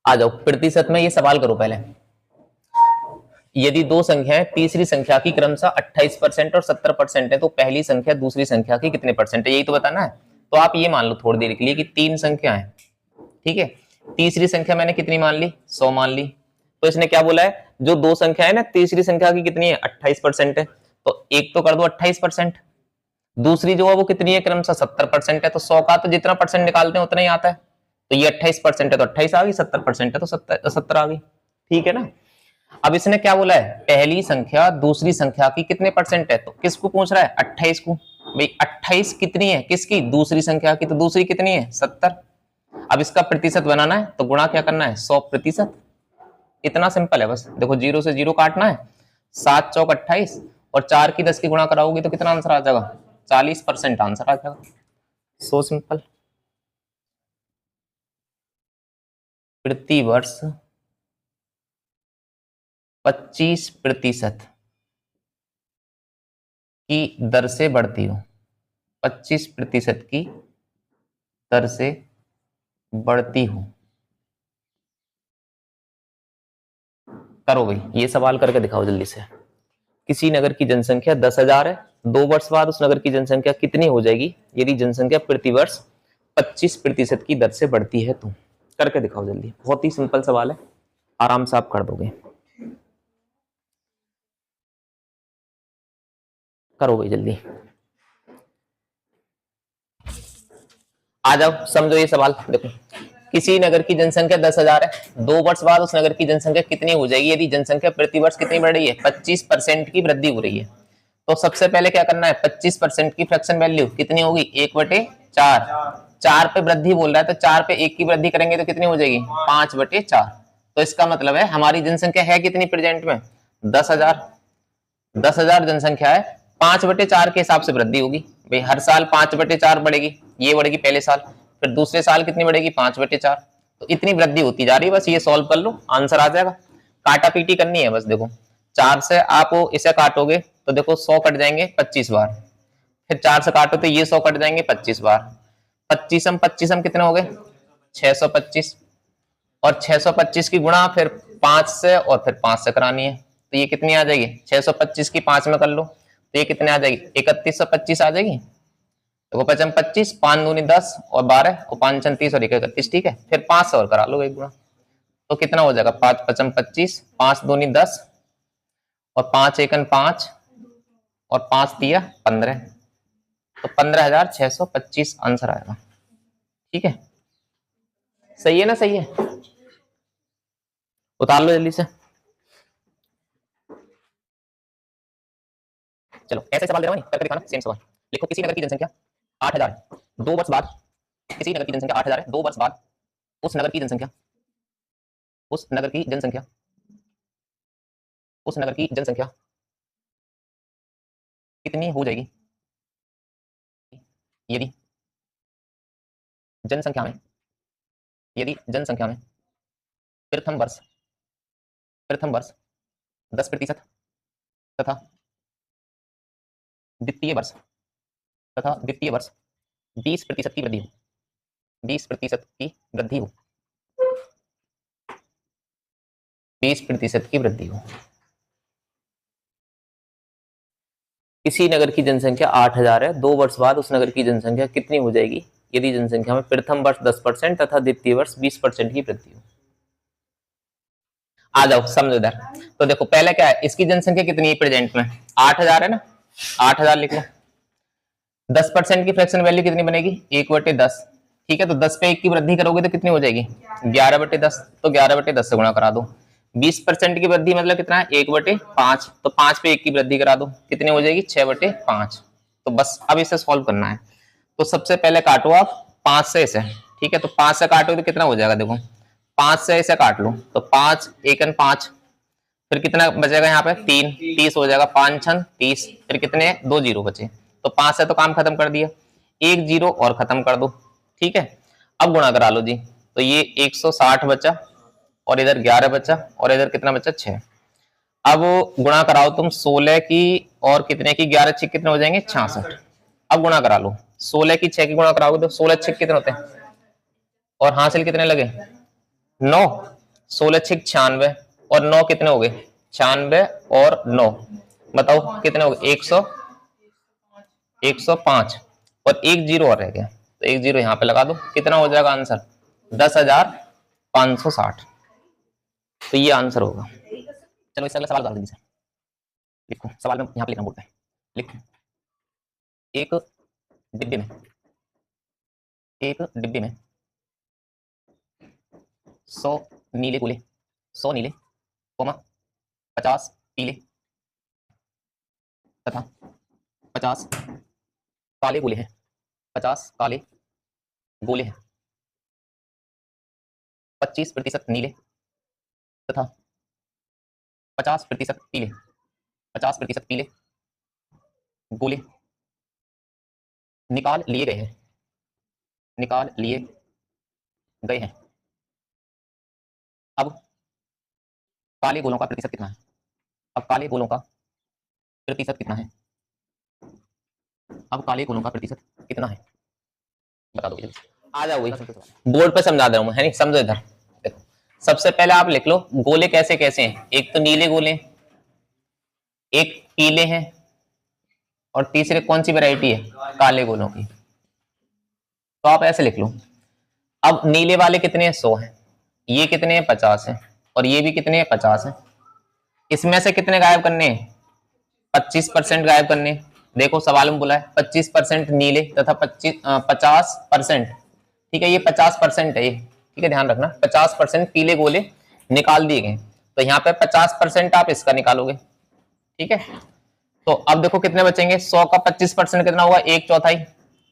आ जाओ प्रतिशत में ये सवाल करो पहले। यदि दो संख्याएं तीसरी संख्या की क्रमशः 28% और 70% है तो पहली संख्या दूसरी संख्या की कितने परसेंट है, यही तो बताना है। तो आप ये मान लो थोड़ी देर के लिए कि तीन संख्या है, ठीक है। तीसरी संख्या मैंने कितनी मान ली, 100 मान ली। तो इसने क्या बोला है, जो दो संख्या है ना तीसरी संख्या की कितनी है, 28% है। तो एक तो कर दो 28%, दूसरी जो है वो कितनी है, क्रमशः 70% है। तो 100 का तो जितना परसेंट निकालते हैं उतना ही आता है। तो ये 28% है तो 28 आ गई, 70% है तो 70 आ गई, ठीक है ना। अब इसने क्या बोला है, पहली संख्या दूसरी संख्या की कितने परसेंट है, तो किसको पूछ रहा है, 28 को। भाई 28 कितनी है, किसकी, दूसरी संख्या की। तो दूसरी कितनी है, 70। अब इसका प्रतिशत बनाना है तो गुणा क्या करना है, 100%। इतना सिंपल है बस। देखो जीरो से जीरो काटना है, 7 चौक 28 और 4 की 10 की गुणा कराओगे तो कितना आंसर आ जाएगा, 40% आंसर आ जाएगा। So simple. प्रति वर्ष 25% की दर से बढ़ती हो, 25% की दर से बढ़ती हो। करो भाई, ये सवाल करके दिखाओ जल्दी से। किसी नगर की जनसंख्या 10,000 है, 2 वर्ष बाद उस नगर की जनसंख्या कितनी हो जाएगी यदि जनसंख्या प्रति वर्ष 25% की दर से बढ़ती है तो। करके दिखाओ जल्दी, बहुत ही सिंपल सवाल है, आराम से आप कर दोगे। करो भाई जल्दी, आ जाओ समझो ये सवाल। देखो किसी नगर की जनसंख्या 10,000 है, 2 वर्ष बाद उस नगर की जनसंख्या कितनी हो जाएगी यदि जनसंख्या प्रति वर्ष कितनी बढ़ रही है, 25% की वृद्धि हो रही है। तो सबसे पहले क्या करना है, 25% की फ्रैक्शन वैल्यू कितनी होगी, 1/4। 4 पे वृद्धि बोल रहा है तो 4 पे 1 की वृद्धि करेंगे तो कितनी हो जाएगी, 5/4। तो इसका मतलब है हमारी जनसंख्या है कितनी प्रेजेंट में, 10,000। 10,000 जनसंख्या है, 5/4 के हिसाब से वृद्धि होगी। भाई हर साल 5/4 बढ़ेगी, ये बढ़ेगी पहले साल, फिर दूसरे साल कितनी बढ़ेगी, 5/4। तो इतनी वृद्धि होती जा रही है। बस ये सॉल्व कर लो, आंसर आ जाएगा। काटा पीटी करनी है बस। देखो 4 से आप इसे काटोगे तो देखो 100 कट जाएंगे 25 बार, फिर 4 से काटो तो ये 100 कट जाएंगे 25 बार। 25 कितने हो गए, 625। और 625 की गुणा फिर 5 से और फिर 5 से करानी है तो ये कितनी आ जाएगी, 625 की 5 में कर लो तो ये कितने आ जाएगी, 3125 आ जाएगी। देखो 5 25, 5 दूनी 10 और 12 और 5 छन 30 और 31, ठीक है। फिर 5 से और करा लो एक गुणा तो कितना हो जाएगा, 5 5 25, 5 दूनी 10 और 5 एकन 5 और 5 दिया 15। तो 15,625 आंसर आएगा, ठीक है। सही है ना, सही है। उतार लो जल्दी से। चलो ऐसे सवाल दे रहा हूं करके दिखाना, सेम सवाल। लिखो किसी नगर की जनसंख्या 8,000 है, 2 वर्ष बाद, किसी नगर की जनसंख्या 8,000 है, 2 वर्ष बाद उस नगर की जनसंख्या, उस नगर की जनसंख्या, उस नगर की जनसंख्या कितनी हो जाएगी यदि जनसंख्या में, यदि जनसंख्या में प्रथम वर्ष, प्रथम वर्ष 10% तथा द्वितीय वर्ष, तथा द्वितीय वर्ष 20% की वृद्धि हो, 20% की वृद्धि हो, 20% की वृद्धि हो। किसी नगर की जनसंख्या 8,000 है, 2 वर्ष बाद उस नगर की जनसंख्या कितनी हो जाएगी यदि जनसंख्या में प्रथम वर्ष 10% तथा द्वितीय वर्ष 20% की वृद्धि हो। आ जाओ समझो इधर। तो देखो पहले क्या है, इसकी जनसंख्या कितनी है प्रेजेंट में, 8,000 है ना, 8,000 लिख लो। 10% की फ्रैक्शन वैल्यू कितनी बनेगी, 1/10, ठीक है। तो 10 पे 1 की वृद्धि करोगे तो कितनी हो जाएगी, 11/10। तो 11/10 से गुणा करा दो। 20% की वृद्धि मतलब कितना है, 1/5। तो 5 पे 1 की वृद्धि करा दो, कितनी हो जाएगी, 6/5। तो बस अब इसे सॉल्व करना है। तो सबसे पहले काटो आप 5 से इसे, ठीक है। तो 5 से काटो तो कितना हो जाएगा, देखो 5 से इसे काट लो तो 5 एकन 5, फिर कितना बचेगा यहाँ पे 3, 30 हो जाएगा, 5 छन 30, फिर कितने 2 जीरो बचे। तो 5 से तो काम खत्म कर दिया, 1 जीरो और खत्म कर दो, ठीक है। अब गुणा करा लो जी, तो ये 160 बचा और इधर 11 बचा और इधर कितना बचा, 6। अब गुणा कराओ तुम 16 की और कितने की, 11 6 कितने हो जाएंगे, 66। अब गुणा करा लो 16 की 6 की गुणा कराओगे तो 16 6 कितने होते हैं और हासिल कितने लगे, 9। 16 6 96 और 9 कितने हो गए? 96 और 9 बताओ कितने हो गए? 105 और एक जीरो और रह गया, तो एक जीरो यहाँ पे लगा दो, कितना हो जाएगा आंसर? 10,560। तो ये आंसर होगा। चलो इससे अगला सवाल डाल दीजिए, लिखो सवाल में यहाँ पे लिखना बोलते हैं, लिखो एक डिब्बे में, एक डिब्बे में 100 नीले गोले, 100 नीले, 50 पीले तथा 50 काले गोले हैं, 50 काले गोले हैं, 25% नीले तथा 50% पीले, 50% पीले गोले निकाल लिए गए हैं, निकाल लिए गए हैं। अब काले गोलों का प्रतिशत कितना है? अब काले गोलों का प्रतिशत कितना है? अब काले गोलों का प्रतिशत कितना है? बता दो जल्दी। आ जाओ, बोर्ड पे समझा दे रहा हूं मैं, है नहीं? समझो इधर देखो, सबसे पहले आप लिख लो गोले कैसे कैसे हैं। एक तो नीले गोले, एक पीले हैं, और तीसरे कौन सी वैरायटी है? काले गोलों की। तो आप ऐसे लिख लो, अब नीले वाले कितने हैं? 100 हैं, ये कितने हैं? 50 हैं, और ये भी कितने हैं? 50 हैं। इसमें से कितने गायब करने हैं? 25% गायब करने। देखो सवाल में बोला है 25% नीले तथा 50%, ठीक है, ये 50% है ये, ठीक है, ध्यान रखना, 50% पीले गोले निकाल दिए गए। तो यहाँ पे 50% आप इसका निकालोगे, ठीक है। तो अब देखो कितने बचेंगे? 100 का 25% कितना होगा? एक चौथाई।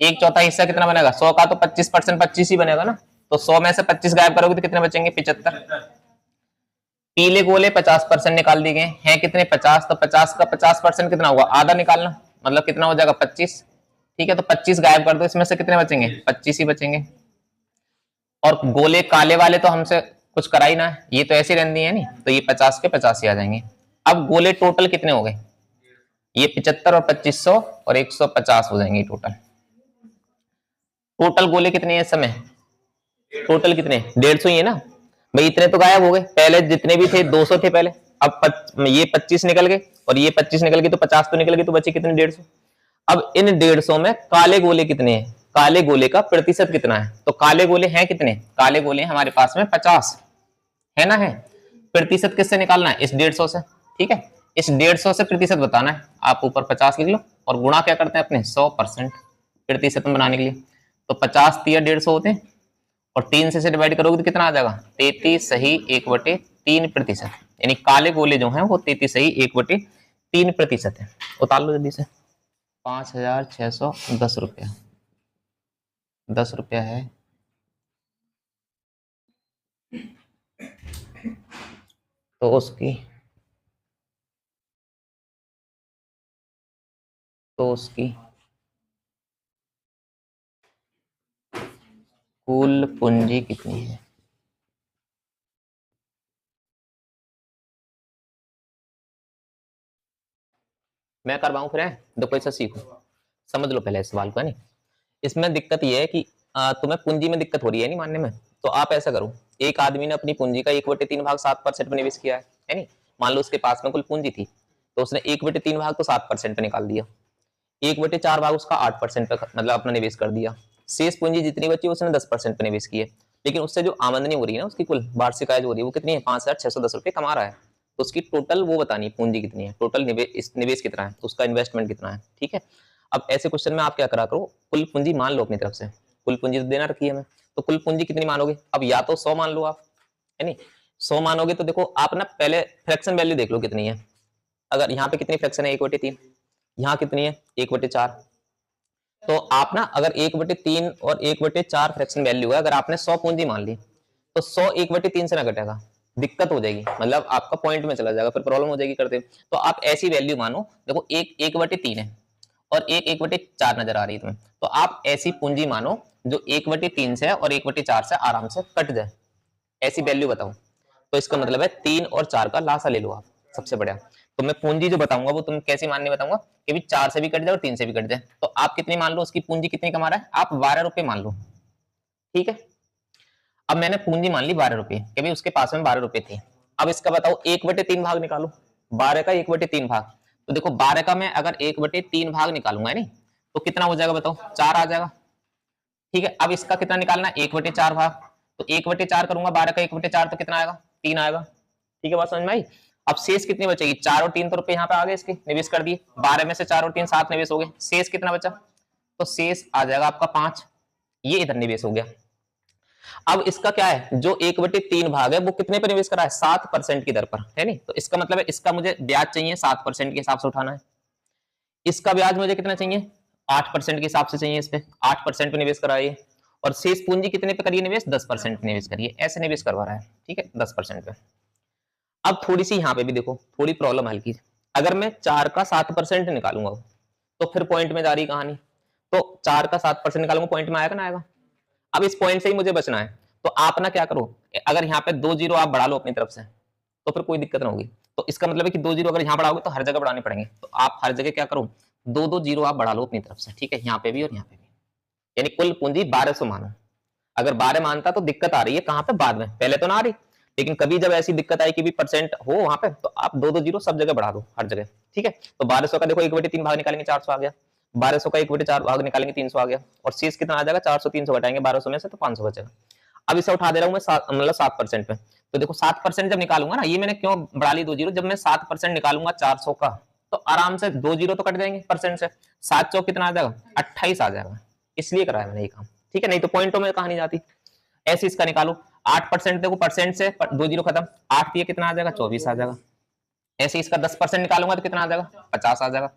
एक चौथाई हिस्सा कितना बनेगा? 100 का तो 25% 25 ही बनेगा ना, तो 100 में से 25 गायब करोगे तो कितने बचेंगे? 75। पीले गोले 50% निकाल दिए गए हैं, कितने? 50, तो 50 का 50% कितना होगा? आधा निकालना, मतलब कितना हो जाएगा? 25, ठीक है। तो 25 गायब कर दो, इसमें से कितने बचेंगे? 25 ही बचेंगे। और गोले काले वाले तो हमसे कुछ करा ही ना है, ये तो ऐसे रहने है नहीं, तो ये 50 के 50 ही आ जाएंगे। अब गोले टोटल कितने हो गए? ये 75 और 2500 और 150 हो जाएंगे टोटल। टोटल गोले कितने हैं इस समय? टोटल कितने? 150 ही है ना भाई, इतने तो गायब हो गए। पहले जितने भी थे 200 थे पहले, अब ये 25 निकल गए और ये 25 निकल गए, तो 50 तो निकल गए, तो बचे कितने? 150। अब इन 150 में काले गोले कितने हैं? काले गोले का प्रतिशत कितना है? तो काले गोले हैं कितने? काले गोले हमारे पास में 50 है ना, है। प्रतिशत किससे निकालना है? इस 150 से, ठीक है। इस 150 से प्रतिशत बताना है, आप ऊपर 50 लिख लो और गुणा क्या करते हैं अपने? 100% प्रतिशत में बनाने के लिए। तो 50 तिया 150 होते हैं, और 3 से डिवाइड करोगे तो कितना आ जाएगा? 33 सही 1/3%। यानी काले गोले जो हैं वो 33 सही 1/3% है। उतार लो जल्दी से। 5,610 रुपया, 10 रुपया है। तो उसकी कुल पूंजी कितनी है? मैं करवाऊं फिर? देखो ऐसा सीखो, समझ लो पहले इस सवाल को, है नहीं। इसमें दिक्कत ये है कि तुम्हें पूंजी में दिक्कत हो रही है नहीं मानने में, तो आप ऐसा करो, एक आदमी ने अपनी पूंजी का 1/3 भाग 7% में निवेश किया है नहीं। मान लो उसके पास में कुल पूंजी थी, तो उसने 1/3 भाग तो 7% पे निकाल दिया, 1/4 भाग उसका 8% पे मतलब अपना निवेश कर दिया। शेष पूंजी जितनी बची उसने 10% पे निवेश की है। लेकिन उससे जो आमदनी हो रही है ना, उसकी कुल वार्षिक आय जो हो रही है वो कितनी है? 5,610 रुपये कमा रहा है। तो उसकी टोटल वो बतानी है पूंजी कितनी है, टोटल निवेश कितना है, उसका इन्वेस्टमेंट कितना है, ठीक है। अब ऐसे क्वेश्चन में आप क्या करा करो, कुल पूंजी मान लो अपनी तरफ से, कुल पूंजी तो देना रखी है हमें, तो कुल पूंजी कितनी मानोगे? अब या तो 100 मान लो आप, है नहीं। 100 मानोगे तो देखो आप ना पहले फ्रैक्शन वैल्यू देख लो कितनी है। अगर यहाँ पे कितनी फ्रैक्शन है? 1/3। यहाँ कितनी है? 1/4। तो आप ना अगर 1/3 और 1/4 फ्रैक्शन वैल्यू है, अगर आपने 100 पूंजी मान ली, तो 100 1/3 से ना घटेगा, दिक्कत हो जाएगी, मतलब आपका पॉइंट में चला जाएगा, फिर प्रॉब्लम हो जाएगी करते। तो आप ऐसी वैल्यू मानो, देखो 1/3 है और 1/4 नजर आ रही है तुम्हें, तो आप ऐसी पूंजी मानो जो 1/3 से और 1/4 से आराम से कट जाए, ऐसी वैल्यू बताओ। तो इसका मतलब है 3 और 4 का लासा ले लो आप, सबसे बढ़िया। तो मैं पूंजी जो बताऊंगा वो तुम कैसी मानने बताऊंगा कि भी 4 से भी कट जाए और 3 से भी कट जाए। तो आप कितनी मान लो उसकी पूंजी कितनी कमा रहा है? आप 12 रुपए मान लो, ठीक है। अब मैंने पूंजी मान ली 12 रुपए कि भाई उसके पास में 12 रुपए थे। अब इसका बताओ 1/3 भाग निकालो, 12 का 1/3 भाग। तो देखो 12 का मैं अगर 1/3 भाग निकालूंगा है नहीं, तो कितना हो जाएगा बताओ, 4 आ जाएगा। ठीक है, अब इसका कितना निकालना है, 1/4 भाग। तो 1/4 करूंगा, 12 का 1/4 तो कितना आएगा, 3 आएगा। ठीक है, बात समझ में आई। अब शेष कितनी बचेगी, 4 और 3 तो रुपए यहाँ पे आ गए, इसके निवेश कर दिए, 12 में से 4 और 3 7 निवेश हो गए, शेष कितना बचा, तो शेष आ जाएगा आपका 5, ये इधर निवेश हो गया। अब इसका क्या है, जो 1/3 भाग है वो कितने पर निवेश करा है, 7% की दर पर, है नहीं। तो इसका मतलब है इसका मुझे ब्याज चाहिए 7% के हिसाब से उठाना है। इसका ब्याज मुझे कितना चाहिए, 8% के हिसाब से चाहिए, इस पे 8% पे निवेश कराइए। और शेष पूंजी कितने पे करिए निवेश, 10% पे निवेश करिए, ऐसे निवेश करवा रहा है। ठीक है, 10% पे। अब थोड़ी सी यहाँ पे भी देखो, थोड़ी प्रॉब्लम हल्की। अगर मैं 4 का 7% निकालूंगा तो फिर पॉइंट में जा रही कहानी। तो 4 का 7% निकालूंगा, पॉइंट में आएगा ना आएगा। अब इस पॉइंट से ही मुझे बचना है, तो आप ना क्या करो, अगर यहाँ पे 2 जीरो आप बढ़ा लो अपनी तरफ से, तो फिर कोई दिक्कत ना होगी। तो इसका मतलब है कि 2 जीरो अगर यहाँ बढ़ाओगे तो हर जगह बढ़ाने पड़ेंगे, तो आप हर जगह क्या करो, 2 जीरो आप बढ़ा लो अपनी तरफ से। ठीक है, यहाँ पे भी और यहाँ पे भी, यानी कुल पूंजी 1200 मानो। अगर 12 मानता तो दिक्कत आ रही है कहाँ पे, बाद में, पहले तो ना आ रही। लेकिन कभी जब ऐसी दिक्कत आई कि भी परसेंट हो वहां पे, तो आप 2 जीरो सब जगह बढ़ा दो, हर जगह। ठीक है, तो 1200 का देखो 1/3 भाग निकालेंगे 400 आ गया, 1200 का 1/4 भाग निकालेंगे 300 आ गया, और शेष कितना आ जाएगा, 400 300 घटाएंगे 1200 में से तो 500 बचेगा। अब इसे उठा दे रहा हूँ मैं मतलब 7% पे। तो देखो 7% जब निकालूंगा ना, ये मैंने क्यों बढ़ा ली 2 जीरो, जब मैं 7% निकालूंगा 400 का, तो आराम से 2 जीरो तो कट जाएंगे परसेंट से, 7 चौक कितना आ जाएगा, 28 आ जाएगा। इसलिए कराया मैंने ये काम। ठीक है, नहीं तो पॉइंटों में कहा नहीं जाती। ऐसे इसका निकालो, 8% देखो, परसेंट से 2 जीरो खत्म, 8 ये कितना आ जाएगा, 24 आ जाएगा। ऐसे इसका 10% निकालूंगा तो कितना आ जाएगा, 50 आ जाएगा।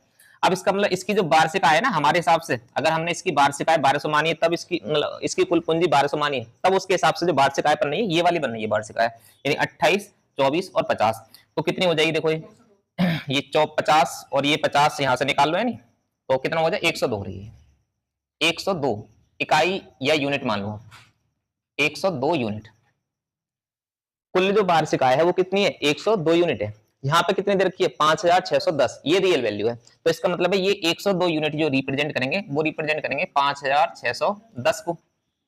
अब इसका मतलब इसकी जो वार्षिक आय है ना, हमारे हिसाब से अगर हमने इसकी वार्षिक आय 1200 मानी है, तब इसकी मतलब इसकी कुल पूंजी 1200 मानी है, तब उसके हिसाब से जो वार्षिक आय पर नहीं है, ये वाली बन रही है वार्षिक आय, यानी 28 24 और 50। तो कितनी हो जाएगी देखो, ये 50 और ये 50 यहां से निकाल लो, है नहीं, तो कितना हो जाए, 102 हो रही है, 102 इकाई या यूनिट मान लो, 102 यूनिट। कुल जो वार्षिक आय है वो कितनी है, 102 यूनिट है। यहाँ पे कितनी दे रखी है, 5610, ये रियल वैल्यू है। तो इसका मतलब है ये 102 यूनिट जो रिप्रेजेंट करेंगे, वो रिप्रेजेंट करेंगे 5610 को,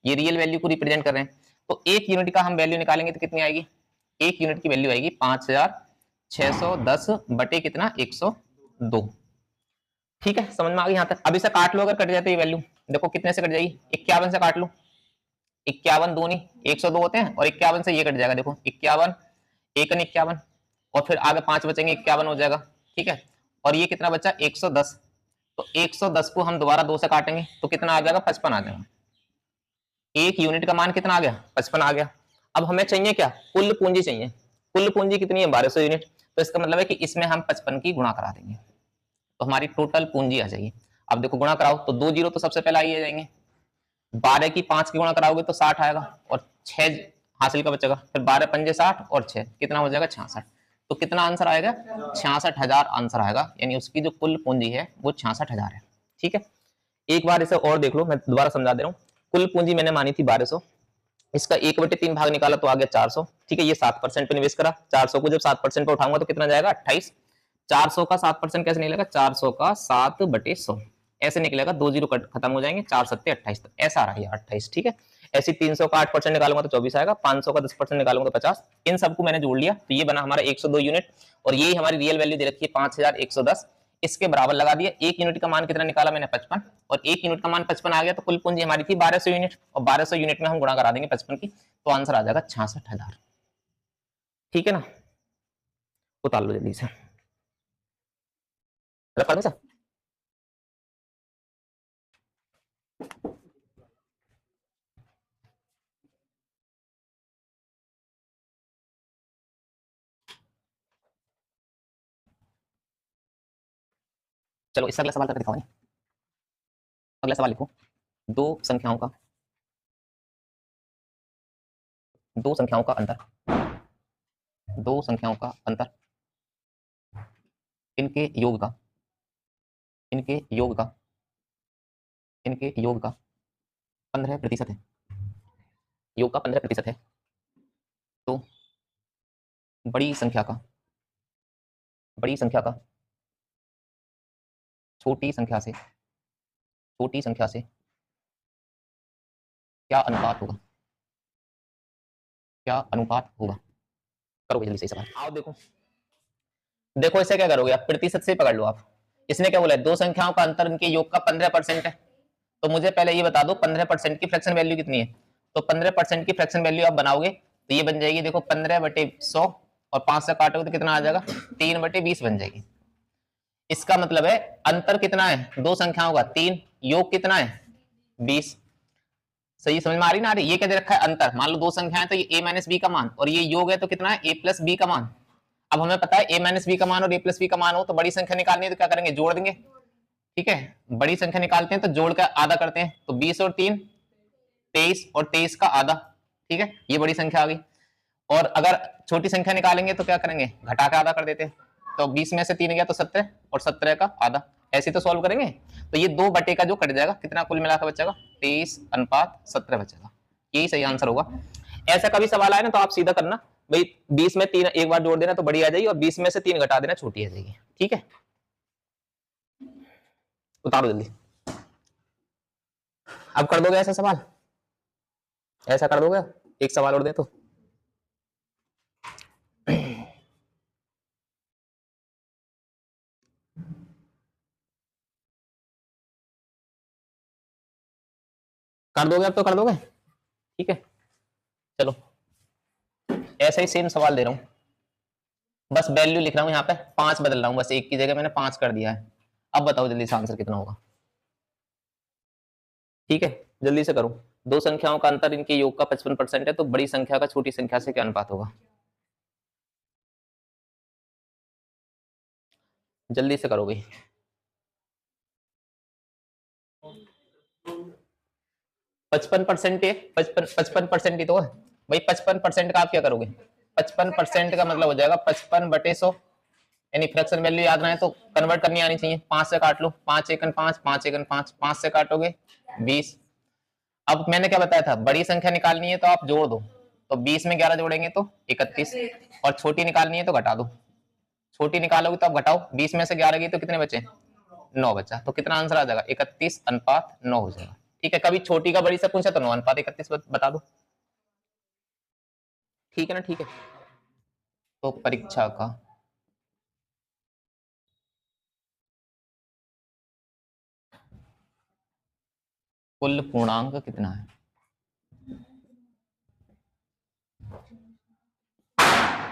ये रियल वैल्यू को रिप्रेजेंट कर रहे हैं। तो एक यूनिट का हम वैल्यू निकालेंगे तो कितनी आएगी, एक यूनिट की वैल्यू आएगी 5610 बटे कितना, 102। ठीक है, समझ में आ गई यहाँ तक। अब इसे काट लो, अगर कट जाए तो ये वैल्यू देखो कितने से कट जाएगी, 51 से काट लो, 51 दूनी 102 होते हैं, और 51 से ये कट जाएगा, देखो 51 एक 51, और फिर आगे 5 बचेंगे, 51 हो जाएगा। ठीक है, और ये कितना बचा, 110। तो 110 को हम दोबारा 2 से काटेंगे तो कितना आ जाएगा, 55 आ जाएगा। एक यूनिट का मान कितना आ गया, 55 आ गया। अब हमें चाहिए क्या, कुल पूंजी चाहिए। कुल पूंजी कितनी है, 1200 यूनिट। तो इसका मतलब है कि इसमें हम 55 की गुणा करा देंगे, तो हमारी टोटल पूंजी आ जाएगी। अब देखो गुणा कराओ तो 2 जीरो तो सबसे पहले आई जाएंगे, 12 की 5 की गुणा कराओगे तो 60 आएगा, और 6 हासिल का बचेगा, फिर 12 पंजे 60 और 6 कितना हो जाएगा, 66। तो कितना आंसर आएगा, 66,000 आंसर आएगा, यानी उसकी जो कुल पूंजी है वो 66,000 है। ठीक है, एक बार इसे और देख लो, मैं दोबारा समझा दे रहा हूँ। कुल पूंजी मैंने मानी थी 1200, इसका 1/3 भाग निकाला तो आ गया 400। ठीक है, ये 7% पे निवेश करा, 400 को जब 7% पे उठाऊंगा तो कितना जाएगा, 28। 400 का 7% कैसे निकलेगा, 400 का 7/100 ऐसे निकलेगा, 2 जीरो खत्म हो जाएंगे, 4 सत्ते 28, तो ऐसा आ रहा है 28। ठीक है, ऐसे 300 का 8% निकालूंगा तो 24 आएगा, 500 का 10% निकालूंगा तो 50। इन सबको मैंने जोड़ लिया तो ये बना हमारा 102 यूनिट, और यही हमारी रियल वैल्यू दे रखी है 5110। इसके बराबर लगा दिया, एक यूनिट का मान कितना निकाला मैंने, 55, और एक यूनिट का मान 55 आ गया, तो कुल पूंजी हमारी थी 1200 यूनिट, और 1200 यूनिट में हम गुणा करा देंगे 55 की, तो आंसर आ जाएगा 66,000। ठीक है ना, उतार लो जल्दी से, रखा दो सर। चलो इससे अगला सवाल करके दिखाओ। अगला सवाल लिखो, दो संख्याओं का दो संख्याओं का अंतर, दो संख्याओं का अंतर, इनके योग का इनके योग का इनके योग का 15% है, योग का 15% है। तो बड़ी संख्या का बड़ी संख्या का छोटी संख्या से छोटी संख्या से क्या अनुपात होगा। क्या अनुपात होगा? करोगे जल्दी सही सवाल। आओ देखो, देखो इसे क्या करोगे आप, प्रतिशत से पकड़ लो आप। इसने क्या बोला है, दो संख्याओं का अंतर इनके योग का 15% है। तो मुझे पहले ये बता दो 15% की फ्रैक्शन वैल्यू कितनी है। तो 15% की फ्रैक्शन वैल्यू आप बनाओगे तो ये बन जाएगी, देखो 15/100 और 5 से काटोगे तो कितना आ जाएगा, 3/20 बन जाएगी। इसका मतलब है अंतर कितना है दो संख्याओं का, 3, योग कितना है 20। सही समझ में आ रही ना आ रही? ये क्या दे रखा है अंतर, मान लो दो संख्याएं तो ये a - b का मान और ये योग है तो कितना है a + b का मान। अब हमें पता है a - b का मान और a + b का मान हो तो बड़ी संख्या निकालनी है तो क्या करेंगे, जोड़ देंगे। ठीक है, बड़ी संख्या निकालते हैं तो जोड़ का आधा करते हैं, तो 20 और 3 23 और 23 का आधा। ठीक है, ये बड़ी संख्या आ गई। और अगर छोटी संख्या निकालेंगे तो क्या करेंगे, घटा के आधा कर देते हैं। तो 20 में से 3 गया तो 17 और 17 का आधा। ऐसे तो सॉल्व करेंगे तो ये 2 बटे का जो कट जाएगा कितना कुल मिलाकर बचेगा, 23:17 बचेगा। यही सही आंसर होगा। ऐसा कभी सवाल आए ना तो आप सीधा करना भाई, 20 में 3 एक बार जोड़ देना तो बड़ी आ जाएगी और 20 में से 3 घटा देना छोटी आ जाएगी। ठीक है, उतारो जल्दी। अब कर दोगे ऐसा सवाल, ऐसा कर दोगे, एक सवाल और दे तो। कर दोगे अब तो कर दोगे, ठीक है। चलो ऐसा ही सेम सवाल दे रहा हूं, बस वैल्यू लिख रहा हूं यहाँ पे 5 बदल रहा हूं, बस एक की जगह मैंने 5 कर दिया है। अब बताओ जल्दी से आंसर कितना होगा। ठीक है, जल्दी से करो। दो संख्याओं का अंतर इनके योग का 55% है तो बड़ी संख्या का छोटी संख्या से क्या अनुपात होगा, जल्दी से करो भाई। 55% है, 55% ही तो है भाई। 55% का आप क्या करोगे, 55% का मतलब हो जाएगा 55/100, यानी फ्रैक्शन वैल्यू याद रहे तो कन्वर्ट करनी आनी चाहिए। 5 से काट लो, 5 एकन 5, 5 एकन 5, 5 से काटोगे 20। अब मैंने क्या बताया था, बड़ी संख्या निकालनी है तो आप जोड़ दो, तो 20 में 11 जोड़ेंगे तो 31, और छोटी निकालनी है तो घटा दो। छोटी निकालोगे तो आप घटाओ, 20 में से 11 गई तो कितने बचे, 9 बचा। तो कितना आंसर आ जाएगा, 31:9 हो जाएगा। ठीक है, कभी छोटी का बड़ी से पूछा तो 9:31 बता दो। ठीक है ना, ठीक है। तो परीक्षा का कुल पूर्णांक कितना है,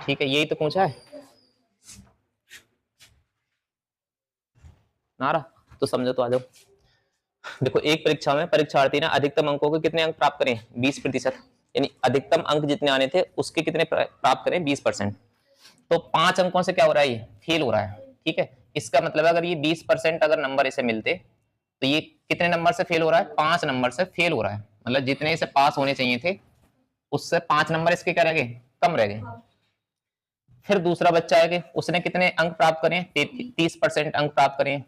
ठीक है, यही तो पूछा है नारा, तो समझो तो आ जाओ। देखो एक परीक्षा में परीक्षार्थी ने अधिकतम अंकों के कितने अंक प्राप्त करें, 20%, यानी अधिकतम अंक जितने आने थे उसके कितने प्राप्त करें, 20%। तो 5 अंकों से क्या हो रहा है, ये फेल हो रहा है। ठीक है, इसका मतलब अगर ये 20% अगर नंबर इसे मिलते तो ये कितने नंबर से फेल हो रहा है, 5 नंबर से फेल हो रहा है। मतलब जितने इसे पास होने चाहिए थे उससे 5 नंबर इसके क्या रह गए, कम रह गए। फिर दूसरा बच्चा है कि उसने कितने अंक प्राप्त करें, 30% अंक प्राप्त करें।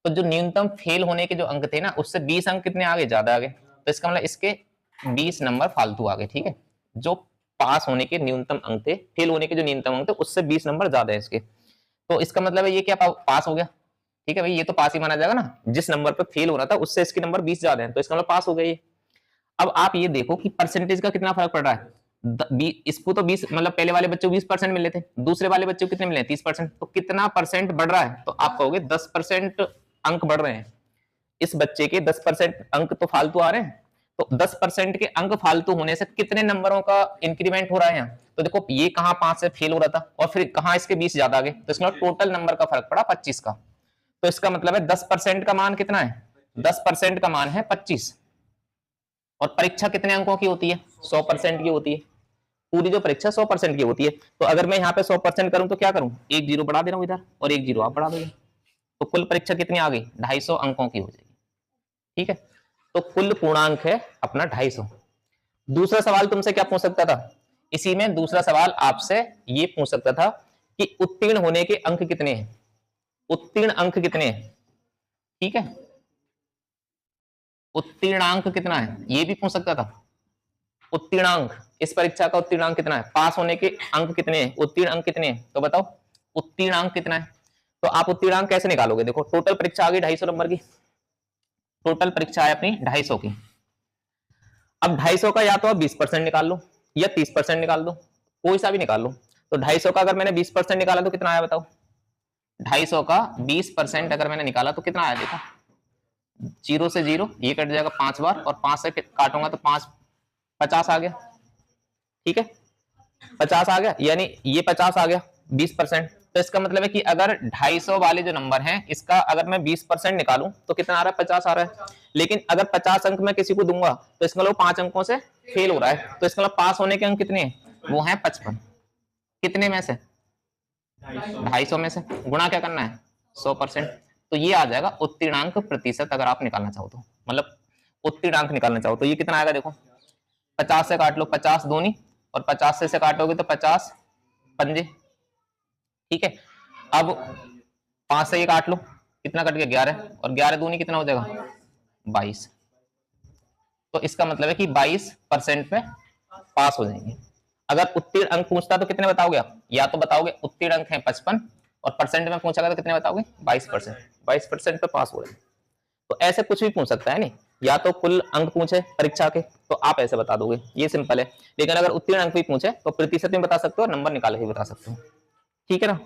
तो जो न्यूनतम फेल होने के जो अंक थे ना उससे 20 अंक कितने आगे, ज्यादा आगे। तो इसका मतलब इसके 20 नंबर फालतू आ गए। ठीक है, जो पास होने के न्यूनतम अंक थे, फेल होने के जो न्यूनतम अंक थे उससे 20 नंबर ज्यादा है इसके। तो इसका मतलब है ये क्या पास हो गया। ठीक है भाई, ये तो पास ही माना जाएगा ना, जिस नंबर पर फेल हो रहा था उससे इसके नंबर 20 ज्यादा है तो इसका मतलब पास हो गया ये। अब आप ये देखो कि परसेंटेज का कितना फर्क पड़ रहा है। इसको तो 20 मतलब पहले वाले बच्चे को 20% मिले थे, दूसरे वाले बच्चे को कितने मिले, 30%। तो कितना परसेंट बढ़ रहा है, तो आप कहोगे 10% अंक बढ़ रहे हैं। इस बच्चे के 10% अंक तो फालतू आ रहे हैं, तो 10% के अंक फालतू होने से कितने नंबरों का इंक्रीमेंट हो रहा है यहाँ। तो देखो ये कहां 5 से फेल हो रहा था और फिर कहां इसके 20 ज्यादा आ गए, तो इसमें टोटल नंबर का फर्क पड़ा 25 का। तो इसका मतलब है 10% का मान कितना है, 10% का मान है 25। और परीक्षा कितने अंकों की होती है, 100% की होती है। पूरी जो परीक्षा 100% की होती है। तो अगर मैं यहाँ पे 100% करूं तो क्या करूं, एक जीरो बढ़ा दे रहा हूं इधर और एक जीरो आप बढ़ा दोगे, तो कुल परीक्षा कितनी आ गई, 250 अंकों की हो जाएगी। ठीक है, तो कुल पूर्णांक है अपना 250। दूसरा सवाल तुमसे क्या पूछ सकता था, इसी में दूसरा सवाल आपसे ये पूछ सकता था कि उत्तीर्ण होने के अंक कितने हैं, उत्तीर्ण अंक कितने हैं। ठीक है, उत्तीर्णांक कितना है ये भी पूछ सकता था। उत्तीर्णांक, इस परीक्षा का उत्तीर्णांक कितना है, पास होने के अंक कितने हैं, उत्तीर्ण अंक कितने हैं, तो बताओ उत्तीर्णांक कितना है। तो आप उत्तीर्णांक कैसे निकालोगे, देखो टोटल परीक्षा आ गई 250 नंबर की, टोटल परीक्षा है अपनी 250 की। अब 250 का या तो आप 20% निकाल लो या 30% निकाल दो, कोई सा भी निकाल लो। तो 250 का अगर मैंने 20% निकाला तो कितना आया बताओ? 250 का 20% अगर मैंने निकाला तो कितना आया? देखो, 0 से 0 ये कट जाएगा 5 बार, और 5 से काटूंगा तो 5 50 आ गया। ठीक है, 50 आ गया, यानी ये 50 आ गया 20%। तो इसका मतलब है कि अगर 250 वाले जो नंबर हैं इसका अगर मैं 20% निकालूं तो कितना आ रहा है? 50 आ रहा है। लेकिन अगर 50 अंक मैं किसी को दूंगा तो इसका मतलब 5 अंकों से फेल हो रहा है, तो इसका मतलब पास होने के अंक कितने हैं? वो हैं 55। कितने में से? 250 में से। गुणा क्या करना है? 100%। तो ये आ जाएगा उत्तीर्णांक प्रतिशत, अगर आप निकालना चाहो तो, मतलब उत्तीर्णांक निकालना चाहो तो ये कितना आएगा? देखो, 50 से काट लो, 50 दूनी, और 50 से काटोगे तो 50 पंजे। ठीक है, अब 5 से ये काट लो, कितना कट गया? 11, और 11 दूनी कितना हो जाएगा? 22। तो इसका मतलब है कि 22% पे पास हो जाएंगे। अगर उत्तीर्ण अंक पूछता तो कितने बताओगे आप? या तो बताओगे उत्तीर्ण अंक है 55, और परसेंट में पूछा तो कितने बताओगे? 22%। 22% पे पास हो रहे हैं। तो ऐसे कुछ भी पूछ सकता है नहीं, या तो कुल अंक पूछे परीक्षा के तो आप ऐसे बता दोगे, ये सिंपल है। लेकिन अगर उत्तीर्ण अंक भी पूछे तो प्रतिशत में बता सकते हो, नंबर निकाल के बता सकते हो। ठीक है ना?